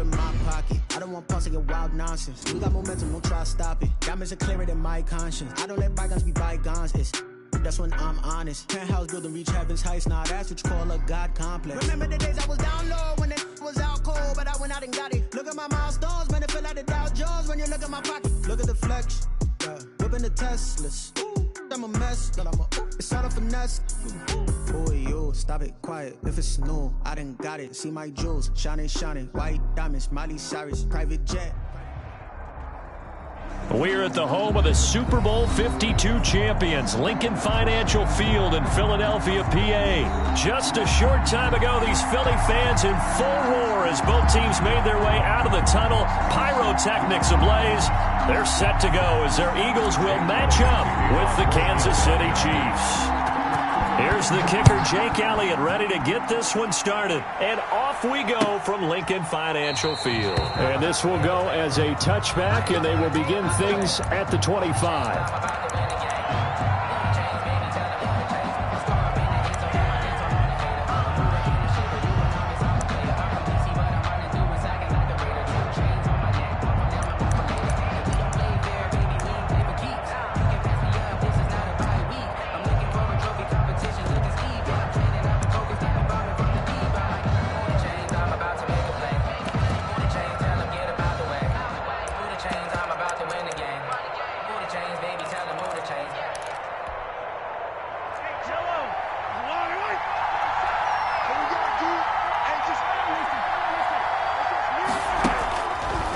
in my pocket. I don't want pulse to get wild nonsense. We got momentum, don't try to stop it. Diamonds are clearer than my conscience. I don't let bygones be bygones. That's when I'm honest. Penthouse building, reach heaven's heights. Nah, that's what you call a God complex. Remember the days I was down low when it was out cold, but I went out and got it. Look at my milestones, man, it feel like the Dow Jones when you look at my pocket. Look at the flex, whipping the Teslas. I'm a mess, it's all a finesse. Boy, you, stop it, quiet. If it's new, I done got it. See my jewels, shining, white diamonds, Miley Cyrus, private jet. We're at the home of the Super Bowl 52 champions, Lincoln Financial Field in Philadelphia, PA. Just a short time ago, these Philly fans in full roar as both teams made their way out of the tunnel, pyrotechnics ablaze. They're set to go as their Eagles will match up with the Kansas City Chiefs. Here's the kicker, Jake Elliott, ready to get this one started. And off we go from Lincoln Financial Field. And this will go as a touchback, and they will begin things at the 25.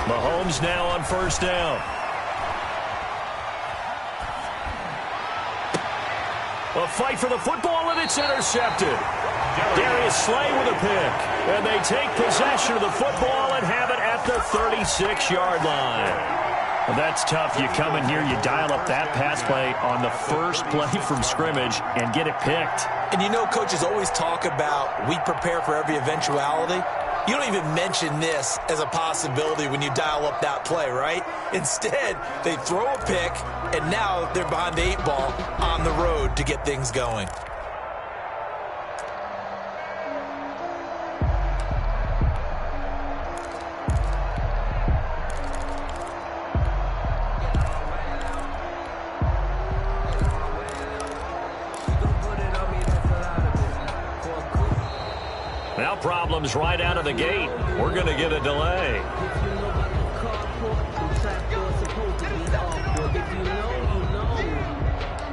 Mahomes now on first down. A fight for the football, and it's intercepted. Darius Slay with a pick. And they take possession of the football and have it at the 36-yard line. Well, that's tough. You come in here, you dial up that pass play on the first play from scrimmage and get it picked. And you know, coaches always talk about we prepare for every eventuality. You don't even mention this as a possibility when you dial up that play, right? Instead, they throw a pick, and now they're behind the 8 ball on the road to get things going. Now problems right out of the gate. We're going to get a delay.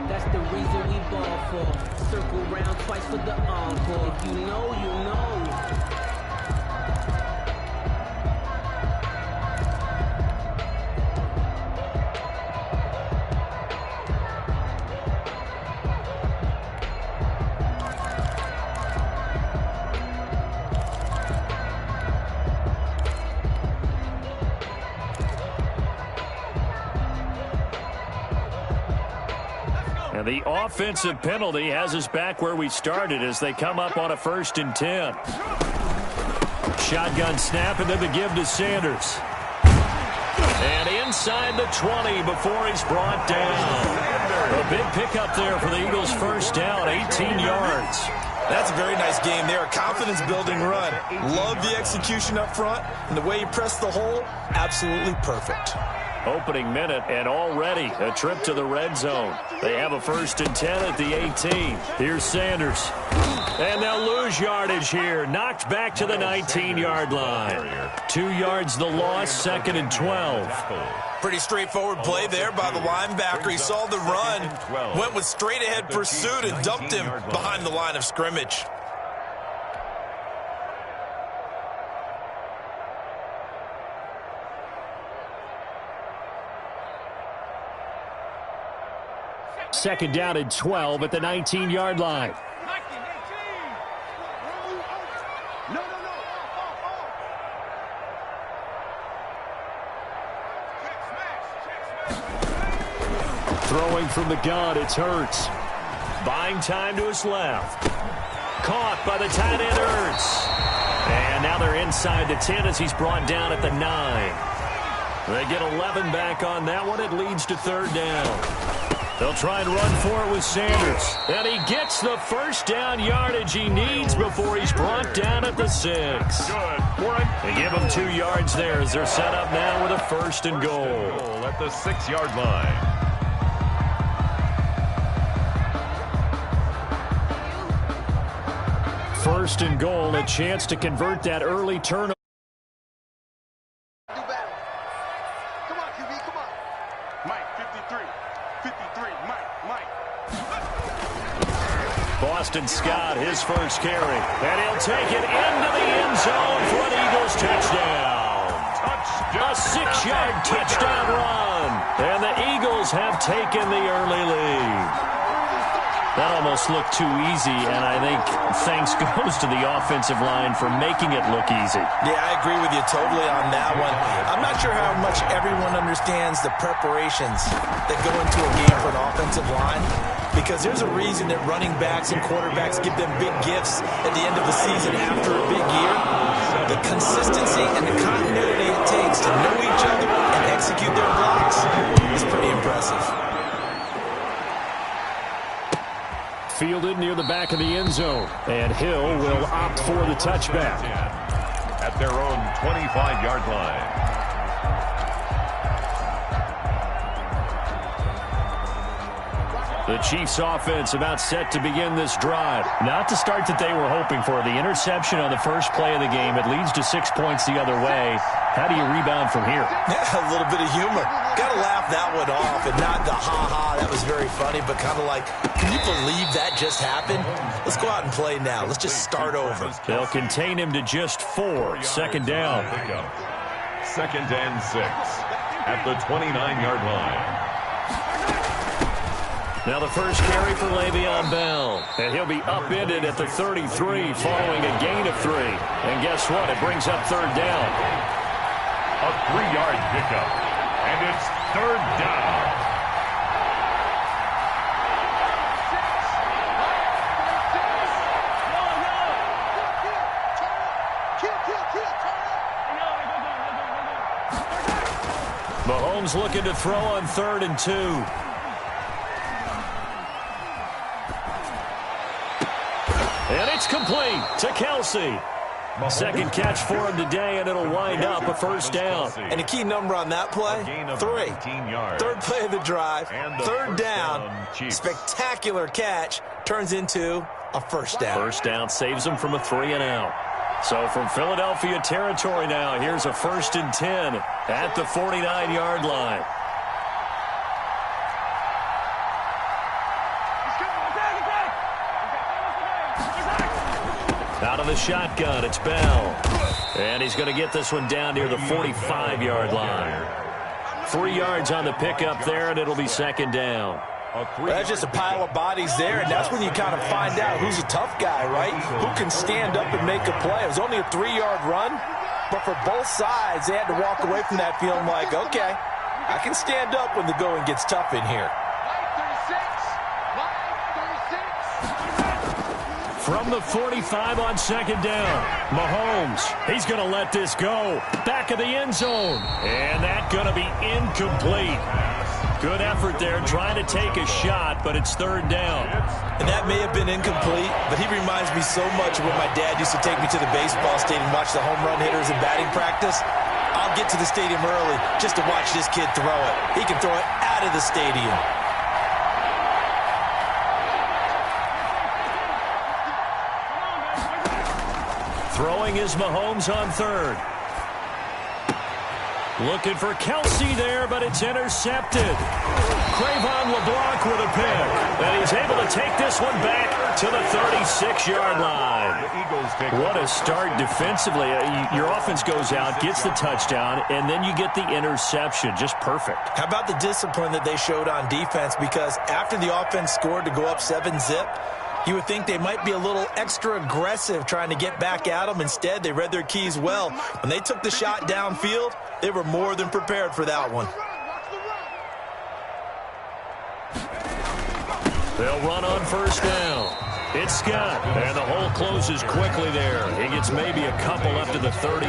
That's the reason we ball for. Circle round twice for the encore. If you know, you know. And the offensive penalty has us back where we started as they come up on a 1st and 10. Shotgun snap and then the give to Sanders. And inside the 20 before he's brought down. A big pickup there for the Eagles' first down, 18 yards. That's a very nice game there. Confidence-building run. Love the execution up front. And the way he pressed the hole, absolutely perfect. Opening minute, and already a trip to the red zone. They have a 1st and 10 at the 18. Here's Sanders. And they'll lose yardage here. Knocked back to the 19-yard line. 2 yards the loss, 2nd and 12. Pretty straightforward play there by the linebacker. He saw the run, went with straight-ahead pursuit, and dumped him behind the line of scrimmage. Second down and 12 at the 19-yard line. Throwing from the gun, it's Hurts. Buying time to his left. Caught by the tight end Hurts. And now they're inside the 10 as he's brought down at the 9. They get 11 back on that one. It leads to 3rd down. They'll try and run for it with Sanders. And he gets the first down yardage he needs before he's brought down at the 6. Good. They give him 2 yards there as they're set up now with a 1st and goal. At the 6-yard line. First and goal, a chance to convert that early turnover. Come on, QB, come on. Mike, 53. 53, Mike. Boston Scott, his first carry. And he'll take it into the end zone for an Eagles touchdown. A 6-yard touchdown run. And the Eagles have taken the early lead. That almost looked too easy, and I think thanks goes to the offensive line for making it look easy. Yeah, I agree with you totally on that one. I'm not sure how much everyone understands the preparations that go into a game for an offensive line, because there's a reason that running backs and quarterbacks give them big gifts at the end of the season after a big year. The consistency and the continuity it takes to know each other and execute their blocks is pretty impressive. Fielded near the back of the end zone, and Hill will opt for the touchback. At their own 25-yard line. The Chiefs offense about set to begin this drive. Not the start that they were hoping for. The interception on the first play of the game. It leads to 6 points the other way. How do you rebound from here? Yeah, a little bit of humor. Got to laugh that one off, and not the ha-ha, that was very funny, but kind of like, can you believe that just happened? Let's go out and play now. Let's just start over. They'll contain him to just 4. Second down. 2nd and 6 at the 29-yard line. Now the first carry for Le'Veon Bell. And he'll be upended at the 33 following a gain of 3. And guess what? It brings up 3rd down. A 3-yard pickup. And it's 3rd down. Mahomes looking to throw on 3rd and 2. And it's complete to Kelsey. Second catch for him today, and it'll wind up a 1st down. And a key number on that play, 3. 3rd play of the drive, 3rd down, spectacular catch, turns into a 1st down. 1st down saves them from a 3 and out. So from Philadelphia territory now, here's a 1st and 10 at the 49-yard line. Out of the shotgun, it's Bell. And he's going to get this one down near the 45-yard line. 3 yards on the pickup there, and it'll be 2nd down. Well, that's just a pile of bodies there, and that's when you kind of find out who's a tough guy, right? Who can stand up and make a play. It was only a 3-yard run, but for both sides, they had to walk away from that feeling like, okay, I can stand up when the going gets tough in here. From the 45 on 2nd down, Mahomes, he's going to let this go. Back of the end zone, and that's going to be incomplete. Good effort there, trying to take a shot, but it's 3rd down. And that may have been incomplete, but he reminds me so much of when my dad used to take me to the baseball stadium and watch the home run hitters in batting practice. I'll get to the stadium early just to watch this kid throw it. He can throw it out of the stadium. Throwing is Mahomes on 3rd. Looking for Kelsey there, but it's intercepted. Crayvon LeBlanc with a pick. And he's able to take this one back to the 36-yard line. What a start defensively. Your offense goes out, gets the touchdown, and then you get the interception. Just perfect. How about the discipline that they showed on defense? Because after the offense scored to go up 7-zip, you would think they might be a little extra aggressive trying to get back at them. Instead, they read their keys well. When they took the shot downfield, they were more than prepared for that one. They'll run on 1st down. It's Scott, and the hole closes quickly there. He gets maybe a couple up to the 38.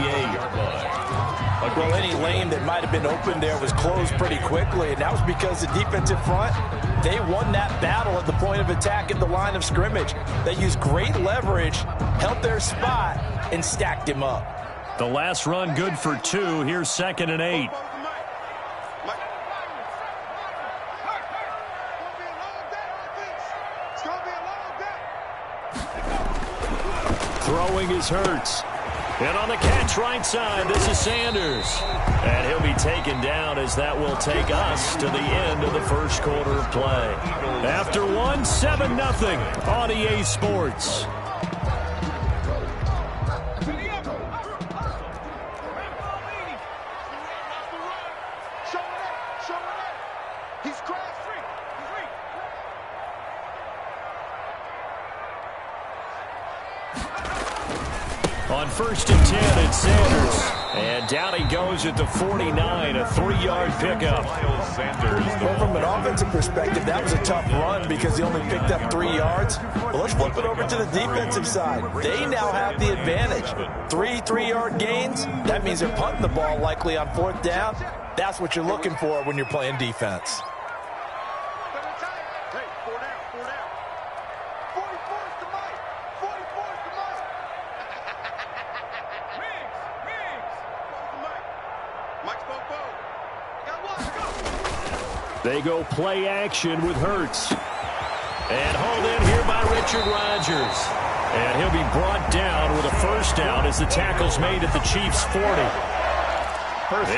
A Well, any lane that might have been open there was closed pretty quickly, and that was because the defensive front, they won that battle at the point of attack at the line of scrimmage. They used great leverage, held their spot, and stacked him up. The last run good for 2. Here's 2nd and 8. Throwing is Hurts. And on the catch right side, this is Sanders. And he'll be taken down as that will take us to the end of the first quarter of play. After 1, 7-0 on EA Sports. On 1st and 10, it's Sanders. And down he goes at the 49, a 3-yard pickup. Well, from an offensive perspective, that was a tough run because he only picked up 3 yards. Well, let's flip it over to the defensive side. They now have the advantage. 3 3-yard gains. That means they're punting the ball likely on 4th down. That's what you're looking for when you're playing defense. They go play action with Hurts. And hauled in here by Richard Rodgers. And he'll be brought down with a 1st down as the tackle's made at the Chiefs' 40.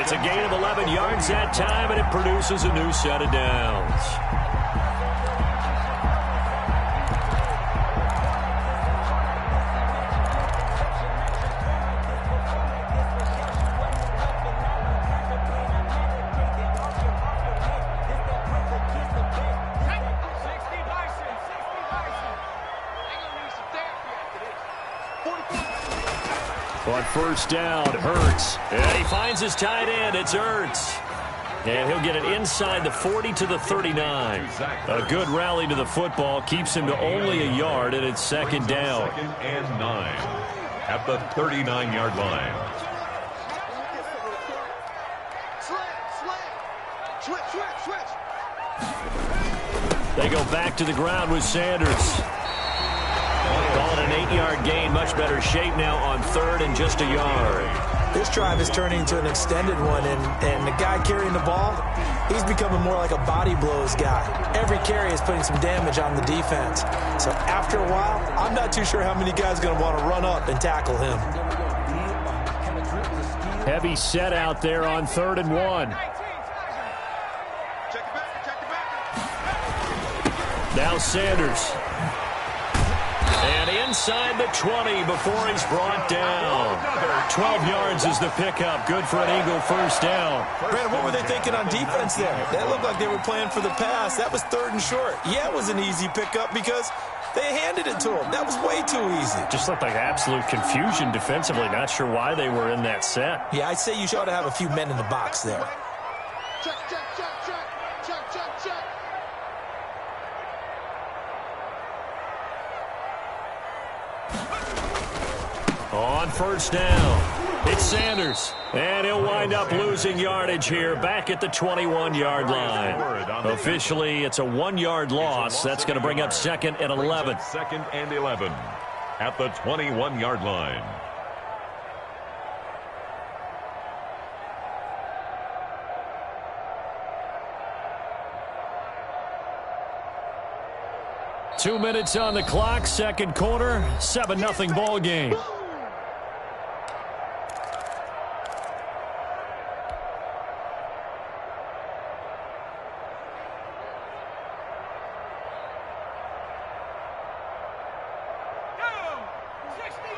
It's a gain of 11 yards that time, and it produces a new set of downs. On 1st down, Hurts. And he finds his tight end. It's Hurts. And he'll get it inside the 40 to the 39. A good rally to the football keeps him to only a yard, and it's 2nd down. 2nd and 9 at the 39-yard line. Switch. They go back to the ground with Sanders. Call it an 8-yard gain. Much better shape now on 3rd and just a yard. This drive is turning into an extended one, and the guy carrying the ball, he's becoming more like a body blows guy. Every carry is putting some damage on the defense. So after a while, I'm not too sure how many guys are going to want to run up and tackle him. Heavy set out there on 3rd and 1. Now Sanders. And inside the 20 before he's brought down. 12 yards is the pickup. Good for an Eagle 1st down. Brandon, what were they thinking on defense there? That looked like they were playing for the pass. That was 3rd and short. Yeah, it was an easy pickup because they handed it to him. That was way too easy. Just looked like absolute confusion defensively. Not sure why they were in that set. Yeah, I'd say you ought to have a few men in the box there. Check. On 1st down, it's Sanders. And he'll wind up losing yardage here back at the 21-yard line. Officially, it's a 1-yard loss. That's going to bring up 2nd and 11. 2nd and 11 at the 21-yard line. Two minutes on the clock, 2nd quarter, 7-0 ball game.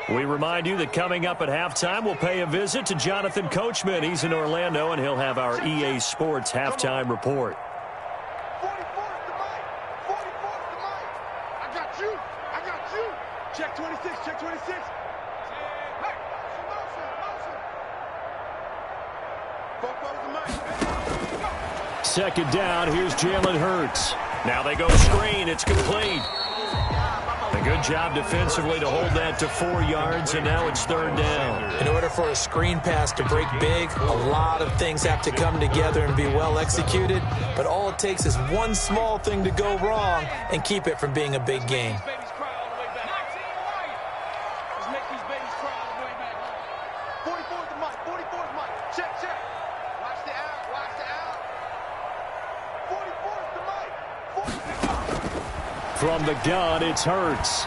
We remind you that coming up at halftime, we'll pay a visit to Jonathan Coachman. He's in Orlando, and he'll have our EA Sports halftime report. 44's the mic. 44's the mic. I got you. Check 26. Hey, motion. 2nd down, here's Jalen Hurts. Now they go screen, it's complete. The Good job defensively to hold that to 4 yards, and now it's third down. In order for a screen pass to break big, a lot of things have to come together and be well executed, but all it takes is one small thing to go wrong and keep it from being a big gain. From the gun, it's Hurts.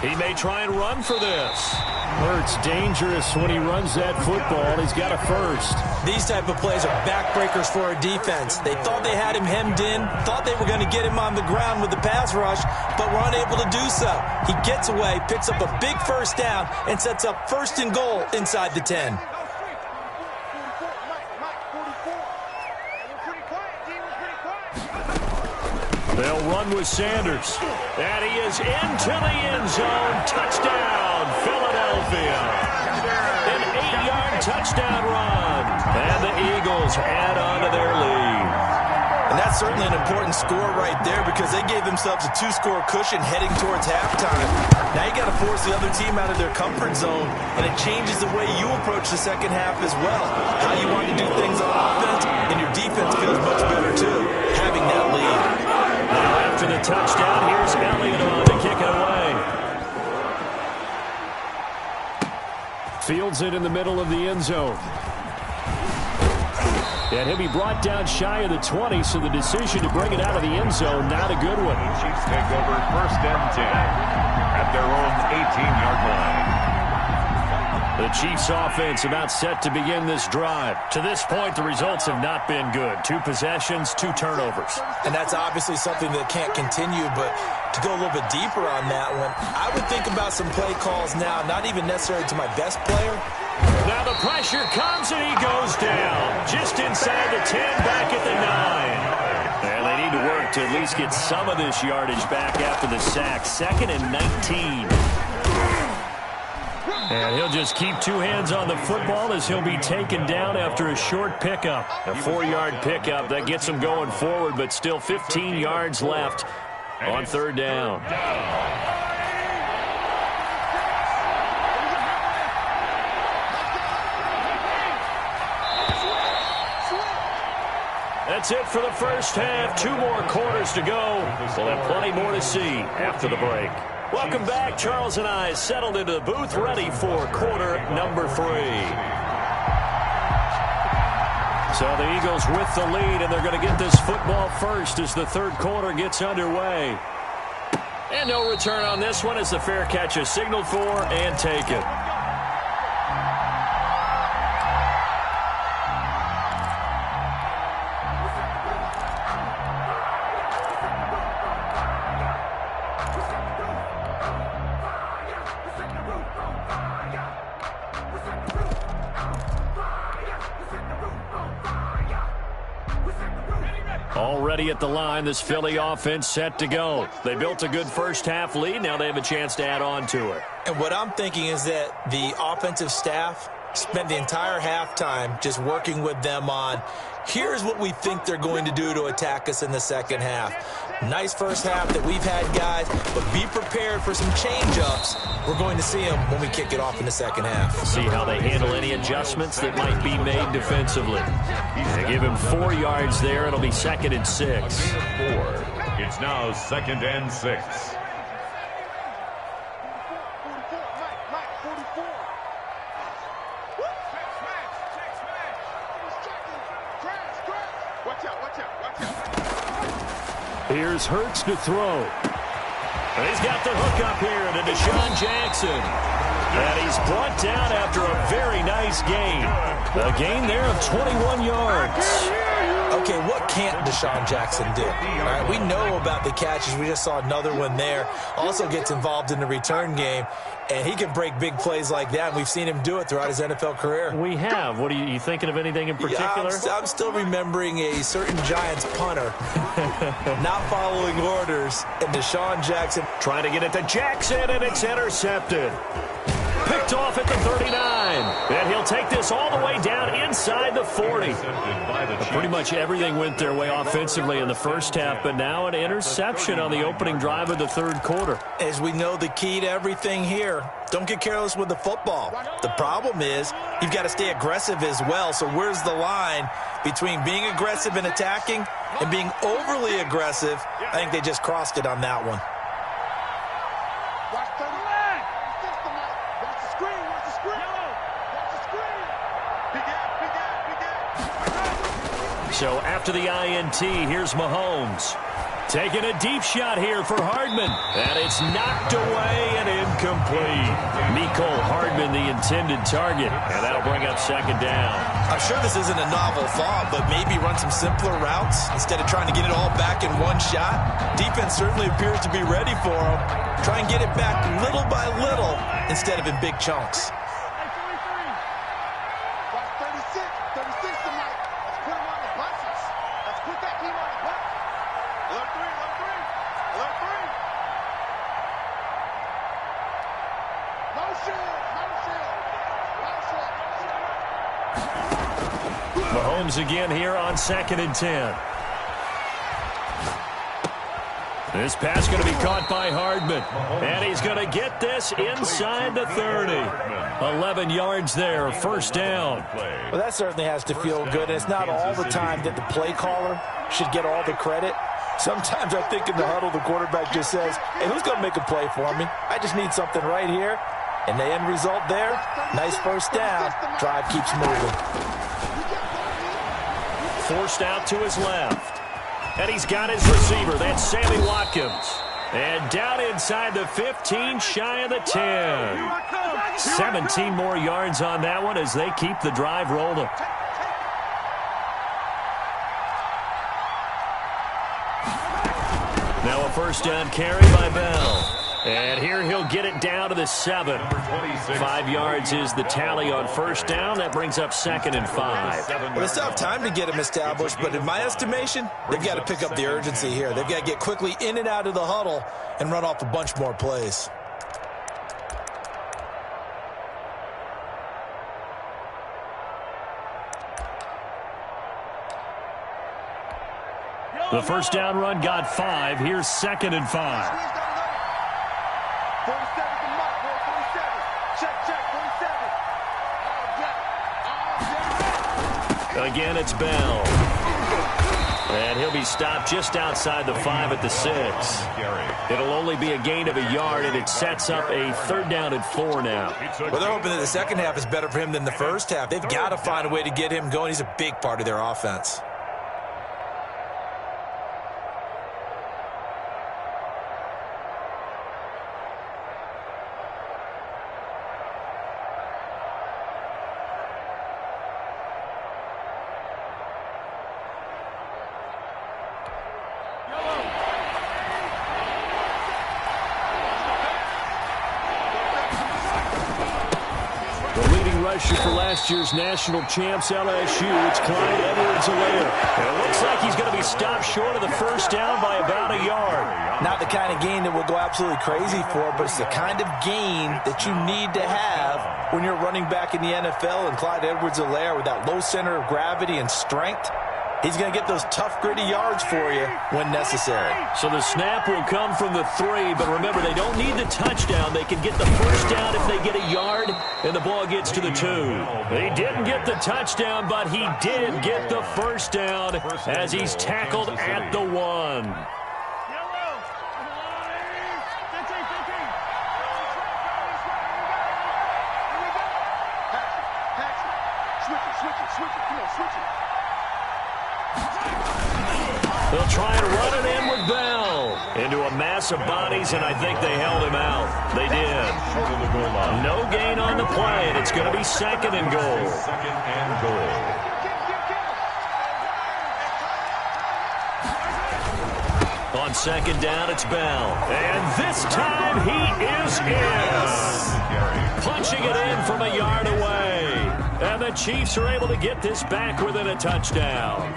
He may try and run for this. Hurts dangerous when he runs that football. He's got a first. These type of plays are backbreakers for our defense. They thought they had him hemmed in, thought they were going to get him on the ground with the pass rush, but were unable to do so. He gets away, picks up a big first down, and sets up first and goal inside the 10. They'll run with Sanders. And he is into the end zone. Touchdown, Philadelphia. An 8-yard touchdown run. And the Eagles add on to their lead. And that's certainly an important score right there because they gave themselves a 2-score cushion heading towards halftime. Now you got to force the other team out of their comfort zone, and it changes the way you approach the second half as well. How you want to do things on offense, and your defense feels much better too, having that lead. Now after the touchdown, here's Elliott on to kick it away. Fields it in the middle of the end zone. And he'll be brought down shy of the 20, so the decision to bring it out of the end zone, not a good one. The Chiefs take over first and 10 at their own 18-yard line. The Chiefs offense about set to begin this drive. To this point, the results have not been good. 2 possessions, 2 turnovers. And that's obviously something that can't continue, but to go a little bit deeper on that one, I would think about some play calls now, not even necessarily to my best player. Now the pressure comes and he goes down. Just inside the 10, back at the 9. And they need to work to at least get some of this yardage back after the sack. 2nd and 19. And he'll just keep 2 hands on the football as he'll be taken down after a short pickup. A 4-yard pickup that gets him going forward, but still 15 yards left on third down. That's it for the first half. 2 more quarters to go. We'll have plenty more to see after the break. Welcome back. Charles and I settled into the booth, ready for quarter number 3. So the Eagles with the lead, and they're going to get this football first as the third quarter gets underway. And no return on this one as the fair catch is signaled for and taken. Already at the line, this Philly offense set to go. They built a good first half lead. Now they have a chance to add on to it. And what I'm thinking is that the offensive staff spent the entire halftime just working with them on, here's what we think they're going to do to attack us in the second half. Nice first half that we've had, guys, but be prepared for some change-ups. We're going to see them when we kick it off in the second half. See how they handle any adjustments that might be made defensively. They give him 4 yards there. It'll be 2nd and 6. 4. It's now 2nd and 6. Here's Hurts to throw. And he's got the hook up here to Deshaun Jackson. And he's brought down after a very nice gain. A gain there of 21 yards. Okay, what can't Deshaun Jackson do? All right, we know about the catches. We just saw another one there. Also gets involved in the return game, and he can break big plays like that. And we've seen him do it throughout his NFL career. We have. What are you thinking of anything in particular? Yeah, I'm still remembering a certain Giants punter not following orders, and Deshaun Jackson trying to get it to Jackson, and it's intercepted. picked off at the 39. And he'll take this all the way down inside the 40. Pretty much everything went their way offensively in the first half, but now an interception on the opening drive of the third quarter. As we know, the key to everything here, don't get careless with the football. The problem is you've got to stay aggressive as well. So where's the line between being aggressive and attacking and being overly aggressive? I think they just crossed it on that one. So after the INT, here's Mahomes. Taking a deep shot here for Hardman. And it's knocked away and incomplete. Mecole Hardman, the intended target. And that'll bring up second down. I'm sure this isn't a novel thought, but maybe run some simpler routes instead of trying to get it all back in one shot. Defense certainly appears to be ready for him. Try and get it back little by little instead of in big chunks. Mahomes again here on 2nd and 10. This pass going to be caught by Hardman. And he's going to get this inside the 30. 11 yards there, first down. Well, that certainly has to feel good. And it's not all the time that the play caller should get all the credit. Sometimes I think in the huddle, the quarterback just says, hey, who's going to make a play for me? I just need something right here. And the end result there, nice first down. Drive keeps moving. Forced out to his left. And he's got his receiver. That's Sammy Watkins. And down inside the 15, shy of the 10. 17 more yards on that one as they keep the drive rolling. Now a first down carry by Bell. And here he'll get it down to the 7. 5 yards is the tally on first down. That brings up 2nd and 5. Well, they still have time to get him established, but in my estimation, they've got to pick up the urgency here. They've got to get quickly in and out of the huddle and run off a bunch more plays. The first down run got 5. Here's 2nd and 5. Again, it's Bell. And he'll be stopped just outside the 5 at the 6. It'll only be a gain of a yard, and it sets up a 3rd down and 4 now. Well, they're hoping that the second half is better for him than the first half. They've got to find a way to get him going. He's a big part of their offense. For last year's national champs, LSU, it's Clyde Edwards-Helaire. And it looks like he's going to be stopped short of the first down by about a yard. Not the kind of gain that we'll go absolutely crazy for, but it's the kind of gain that you need to have when you're running back in the NFL. And Clyde Edwards-Helaire, with that low center of gravity and strength, he's going to get those tough, gritty yards for you when necessary. So the snap will come from the 3, but remember, they don't need the touchdown. They can get the first down if they get a yard, and the ball gets to the 2. He didn't get the touchdown, but he did get the first down as he's tackled at the 1. They'll try and run it in with Bell into a mass of bodies, and I think they held him out. They did. No gain on the play, and it's going to be 2nd and goal. On 2nd down, it's Bell. And this time he is in. Punching it in from a yard away. And the Chiefs are able to get this back within a touchdown.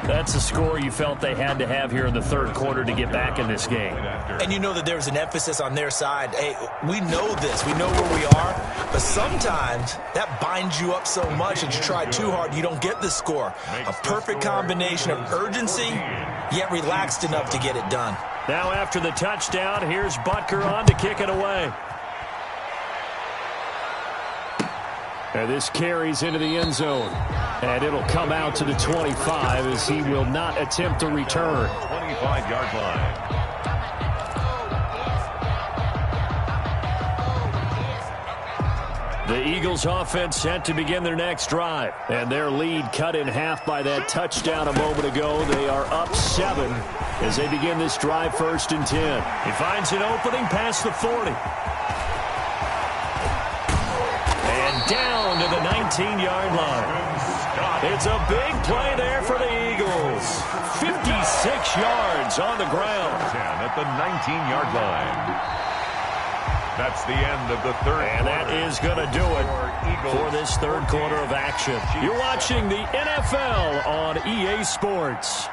That's a score you felt they had to have here in the third quarter to get back in this game. And you know that there's an emphasis on their side. Hey, we know this. We know where we are. But sometimes that binds you up so much that you try too hard, you don't get the score. A perfect combination of urgency, yet relaxed enough to get it done. Now after the touchdown, here's Butker on to kick it away. And this carries into the end zone. And it'll come out to the 25 as he will not attempt to return. 25-yard line. The Eagles offense set to begin their next drive. And their lead cut in half by that touchdown a moment ago. They are up 7 as they begin this drive 1st and 10. He finds an opening past the 40. And down to the 19-yard line. It's a big play there for the Eagles. 56 yards on the ground. 10 at the 19-yard line. That's the end of the third quarter. And that is going to do it for this third quarter of action. You're watching the NFL on EA Sports.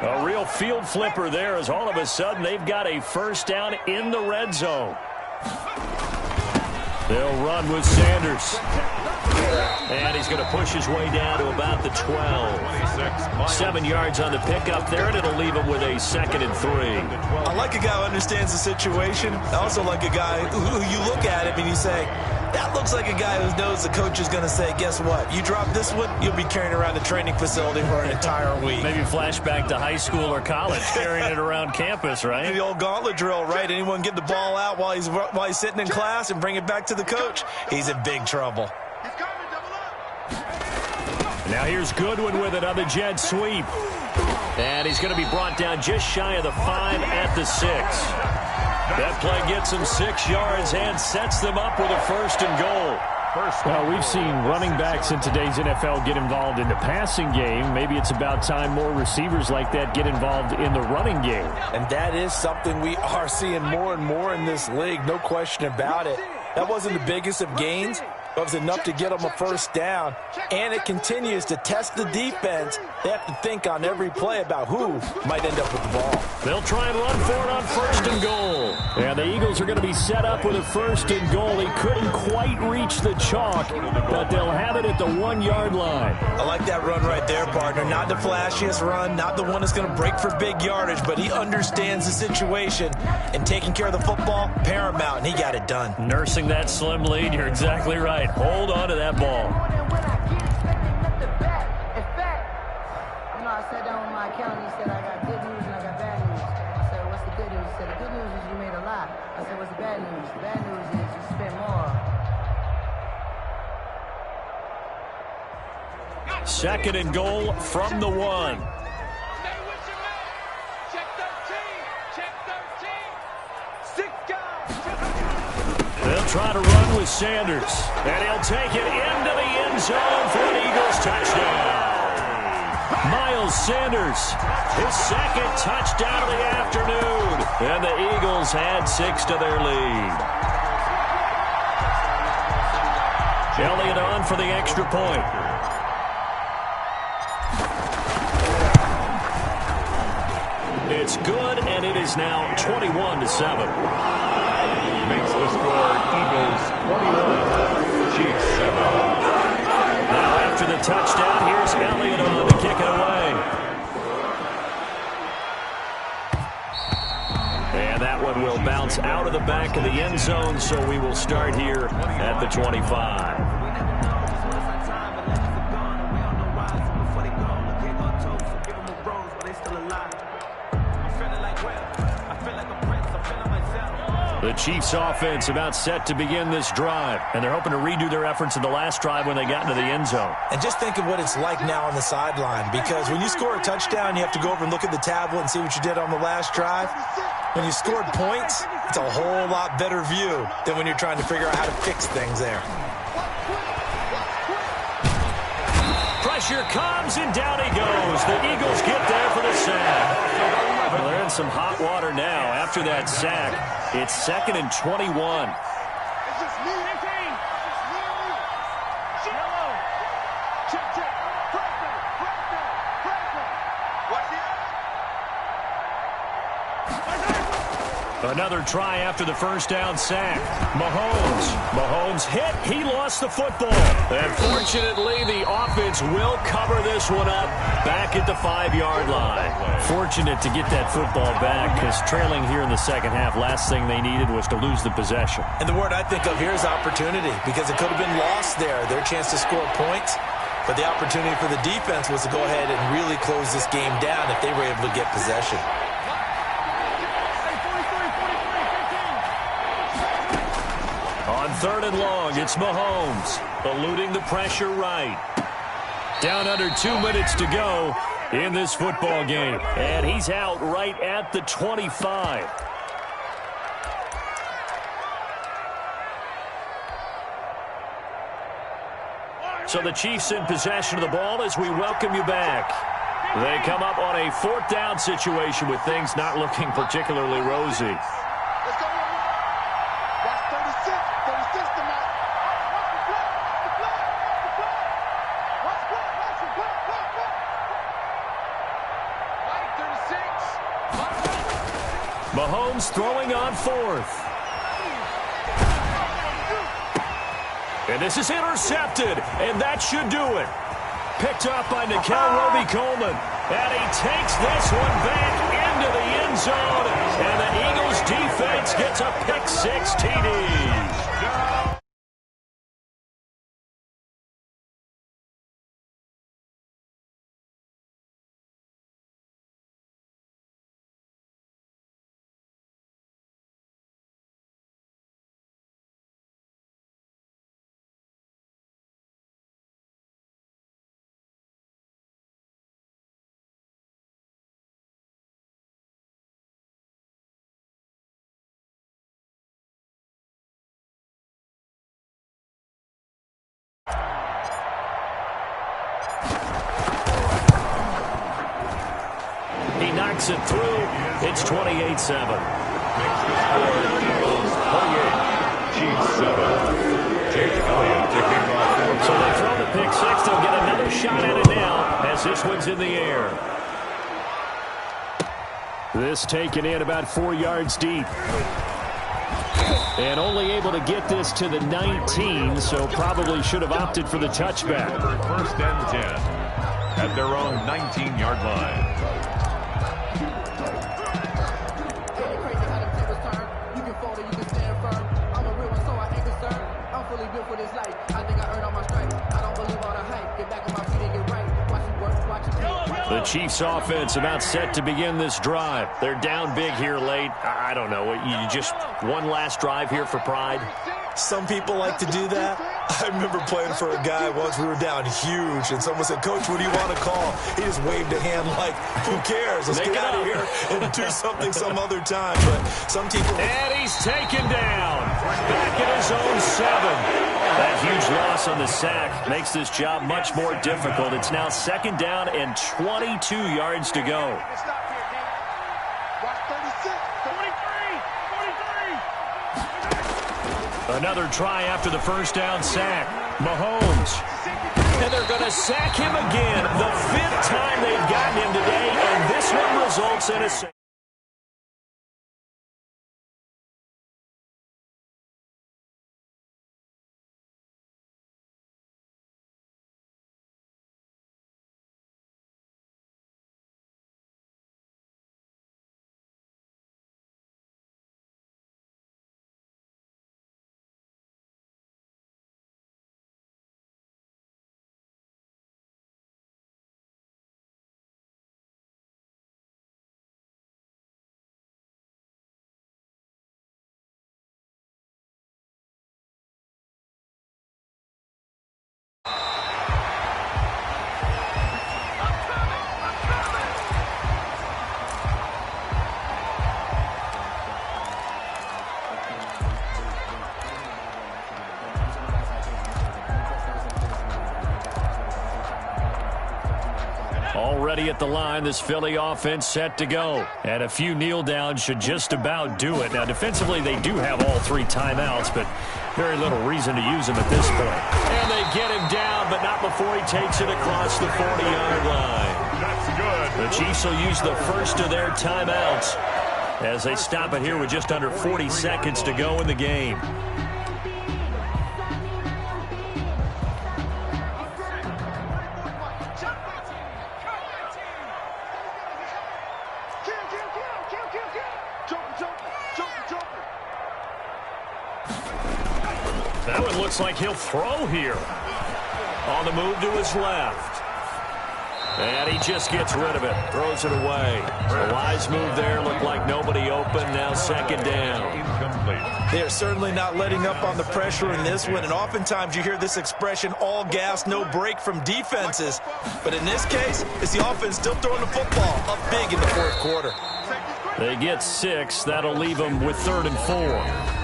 A real field flipper there as all of a sudden they've got a first down in the red zone. They'll run with Sanders. And he's going to push his way down to about the 12. 7 yards on the pickup there, and it'll leave him with a 2nd and 3. I like a guy who understands the situation. I also like a guy who you look at him and you say, that looks like a guy who knows the coach is going to say, guess what? You drop this one, you'll be carrying around the training facility for an entire week. Maybe flashback to high school or college, carrying it around campus, right? The old gauntlet drill, right? Anyone get the ball out while he's sitting in class and bring it back to the coach? He's in big trouble. Now here's Goodwin with it on the jet sweep. And he's going to be brought down just shy of the 5 at the 6. That play gets him 6 yards and sets them up with a 1st and goal. Well, we've seen running backs in today's NFL get involved in the passing game. Maybe it's about time more receivers like that get involved in the running game. And that is something we are seeing more and more in this league, no question about it. That wasn't the biggest of gains, but it was enough to get them a first down. And it continues to test the defense. They have to think on every play about who might end up with the ball. They'll try and run for it on 1st and goal. And the Eagles are going to be set up with a 1st and goal. He couldn't quite reach the chalk, but they'll have it at the 1-yard line. I like that run right there, partner. Not the flashiest run, not the one that's going to break for big yardage, but he understands the situation, and taking care of the football, paramount, and he got it done. Nursing that slim lead, you're exactly right. Hold on to that ball. I sat down with my accountant. He said, I got good news and I got bad news. I said, what's the good news? He said, the good news is you made a lot. I said, what's the bad news? The bad news is you spent more. 2nd and goal from the 1. Check 13. Check 13. 6 guys. They'll try to run with Sanders. And he'll take it into the end zone for an Eagles touchdown. Miles Sanders, his 2nd touchdown of the afternoon. And the Eagles add 6 to their lead. Elliott on for the extra point. It's good, and it is now 21-7. Makes the score Eagles 21, Chiefs 7. Now after the touchdown, here's Elliott on to kick it away. And that one will bounce out of the back of the end zone, so we will start here at the 25. The Chiefs offense about set to begin this drive, and they're hoping to redo their efforts in the last drive when they got into the end zone. And just think of what it's like now on the sideline, because when you score a touchdown, you have to go over and look at the tablet and see what you did on the last drive. When you scored points, it's a whole lot better view than when you're trying to figure out how to fix things there. pressure comes, and down he goes. The Eagles get there for the sack. Well, they're in some hot water now after that sack. It's 2nd and 21. Another try after the first down sack. Mahomes hit. He lost the football. And fortunately, the offense will cover this one up back at the 5-yard line. Fortunate to get that football back because trailing here in the second half, last thing they needed was to lose the possession. And the word I think of here is opportunity because it could have been lost there, their chance to score points. But the opportunity for the defense was to go ahead and really close this game down if they were able to get possession. On 3rd and long, it's Mahomes, eluding the pressure right. Down under 2 minutes to go in this football game. And he's out right at the 25. So the Chiefs in possession of the ball as we welcome you back. They come up on a 4th down situation with things not looking particularly rosy. Mahomes throwing on 4th. And this is intercepted, and that should do it. Picked up by Nikel Roby-Coleman. And he takes this one back into the end zone. And the Eagles defense gets a pick-6 TD. He knocks it through. It's 28-7. Chiefs 7. Jake Elliott taking off. So they throw the pick-6. They'll get another shot at it now as this one's in the air. This taken in about 4 yards deep. And only able to get this to the 19, so probably should have opted for the touchback. 1st and 10 at their own 19-yard line. The Chiefs offense about set to begin this drive. They're down big here late. I don't know. You just one last drive here for pride? Some people like to do that. I remember playing for a guy once. We were down huge, and someone said, "Coach, what do you want to call?" He just waved a hand like, "Who cares? Let's get out of here and do something some other time." But some people... And he's taken down. Back at his own 7. That huge loss on the sack makes this job much more difficult. It's now 2nd down and 22 yards to go. Another try after the first down sack. Mahomes. And they're going to sack him again. The 5th time they've gotten him today, and this one results in a... Already at the line, this Philly offense set to go. And a few kneel downs should just about do it. Now, defensively, they do have all 3 timeouts, but very little reason to use them at this point. And they get him down, but not before he takes it across the 40-yard line. That's good. The Chiefs will use the first of their timeouts as they stop it here with just under 40 seconds to go in the game. That one looks like he'll throw here. On the move to his left. And he just gets rid of it. Throws it away. A wise move there. Looked like nobody open. Now second down. Incomplete. They are certainly not letting up on the pressure in this one. And oftentimes you hear this expression, all gas, no break from defenses. But in this case, it's the offense still throwing the football up big in the fourth quarter. They get 6. That'll leave them with 3rd and 4.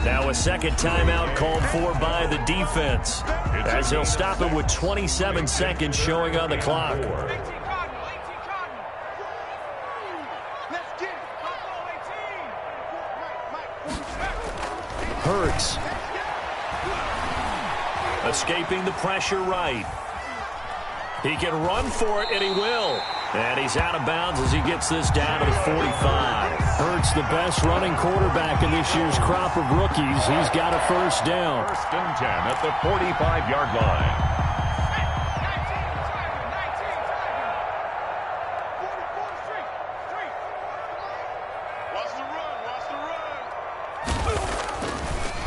Now a second timeout called for by the defense, as they'll stop it with 27 seconds showing on the clock. Hurts. Escaping the pressure right. He can run for it, and he will. And he's out of bounds as he gets this down to the 45. Hurts, the best running quarterback in this year's crop of rookies. He's got a first down. 1st and 10 at the 45-yard line.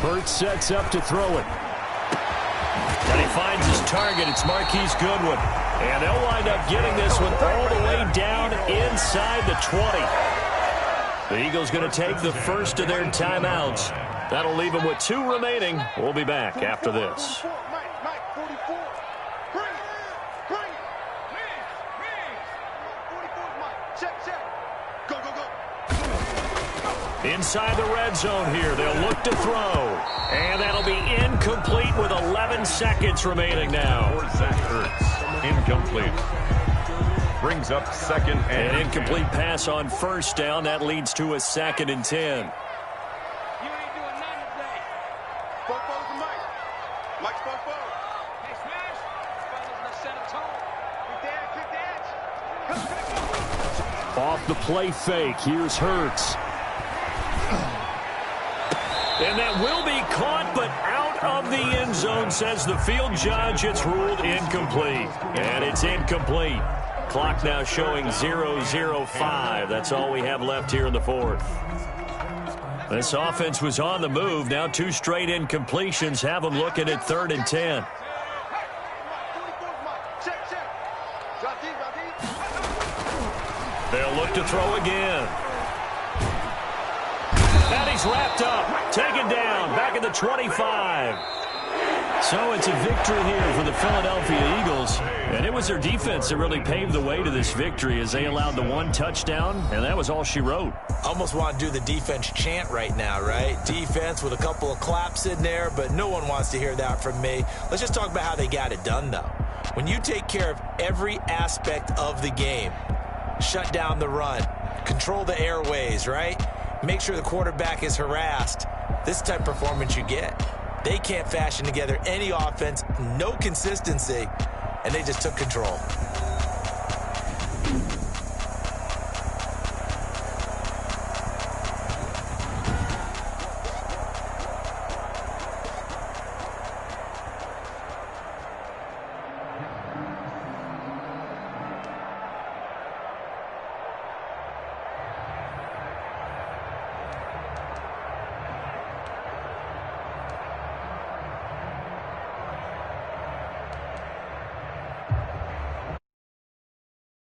Hurts sets up to throw it. And he finds his target. It's Marquise Goodwin. And they'll wind up getting this one all the way down inside the 20. The Eagles going to take the first of their timeouts. That'll leave them with 2 remaining. We'll be back after this. Inside the red zone here. They'll look to throw. And that'll be incomplete with 11 seconds remaining now. Incomplete. Brings up second and An incomplete pass on first down. That leads to a 2nd and 10. Off the play fake. Here's Hurts. And that will be caught, but out of the end zone, says the field judge. It's ruled incomplete. And it's incomplete. Clock now showing 0:05. That's all we have left here in the fourth. This offense was on the move. Now 2 straight incompletions have them looking at 3rd and 10. They'll look to throw again. And he's wrapped up, taken down, back at the 25. So it's a victory here for the Philadelphia Eagles. And it was their defense that really paved the way to this victory as they allowed the 1 touchdown, and that was all she wrote. Almost want to do the defense chant right now, right? Defense with a couple of claps in there, but no one wants to hear that from me. Let's just talk about how they got it done, though. When you take care of every aspect of the game, shut down the run, control the airways, right? Make sure the quarterback is harassed. This type of performance you get. They can't fashion together any offense, no consistency, and they just took control.